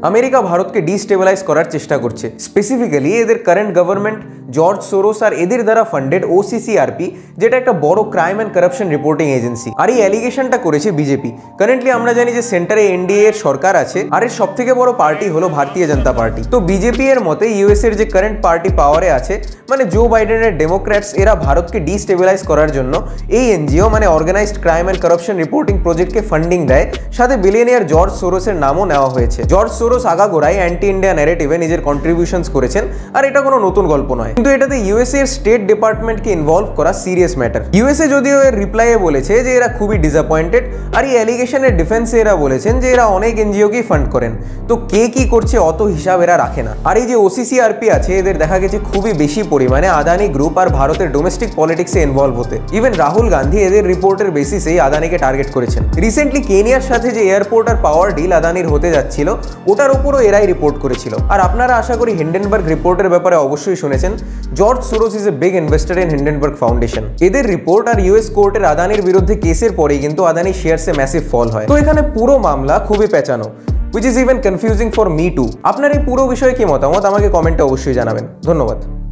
America ভারতকে destabilise করার চেষ্টা করছে। স্পেসিফিক্যালি এদের কারেন্ট গভর্নমেন্ট জর্জ সোরোস আর এদের দ্বারা ফান্ডেড OCCRP, যেটা একটা বড় crime and corruption reporting agency. আর এই অ্যালিগেশনটা করেছে বিজেপি। কারেন্টলি আমরা জানি যে সেন্টারে NDA এর সরকার আছে, আর এর সব থেকে বড় পার্টি হলো ভারতীয় জনতা পার্টি। তো বিজেপি এর মতে US এর যে কারেন্ট পার্টি পাওয়ারে আছে, মানে জো বাইডেনের ডেমোক্র্যাটস, এরা ভারতকে ডিস্টেবিলাইজ করার জন্য এই NGO মানে organised crime and corruption reporting প্রজেক্টকে ফান্ডিং দেয়। সাথে বিলিয়নিয়ার জর্জ সোরোসের নামও নেওয়া হয়েছে। জর্জ সোরোস আগাগোড়াই অ্যান্টি ইন্ডিয়া ন্যারেটিভে নিজের কন্ট্রিবিউশনস করেছেন, আর এটা কোনো নতুন গল্প নয়। কিন্তু এটাতে USA এর স্টেট ডিপার্টমেন্টকে ইনভলভ করা সিরিয়াস ম্যাটার। USA যদিও এর রিপ্লাইয়ে বলেছে যে এরা খুবই ডিসঅ্যাপয়েন্টেড, আর এই অ্যালিগেশনের ডিফেন্সে এরা বলেছেন যে এরা অনেক NGOকেই ফান্ড করেন। তো কে কি করছে অত হিসাব এরা রাখে না। আর এই যে OCCRP আছে, এদের দেখা গেছে খুবই বেশি পরিমাণে আদানি গ্রুপ আর ভারতের ডোমেস্টিক পলিটিক্সে ইনভলভ হতে। ইভেন রাহুল গান্ধী এদের রিপোর্টের বেসিসেই আদানিকে টার্গেট করেছেন। রিসেন্টলি কেনিয়ার সাথে যে এয়ারপোর্ট আর পাওয়ার ডিল আদানির হতে যাচ্ছিল, ওটার উপরও এরাই রিপোর্ট করেছিল। আর আপনারা আশা করি হিন্ডেনবার্গ রিপোর্টের ব্যাপারে অবশ্যই শুনেছেন। George Soros is a big investor in Hindenburg foundation. এদের রিপোর্ট আর US কোর্টের আদানির বিরুদ্ধে কেসের পরেই কিন্তু আদানি শেয়ারসে ম্যাসিভ ফল হয়। তো এখানে পুরো মামলা খুবই পেঁচানো, which is even confusing for me too। আপনার এই পুরো বিষয়ে কি মতামত আমাকে কমেন্টে অবশ্যই জানাবেন। ধন্যবাদ।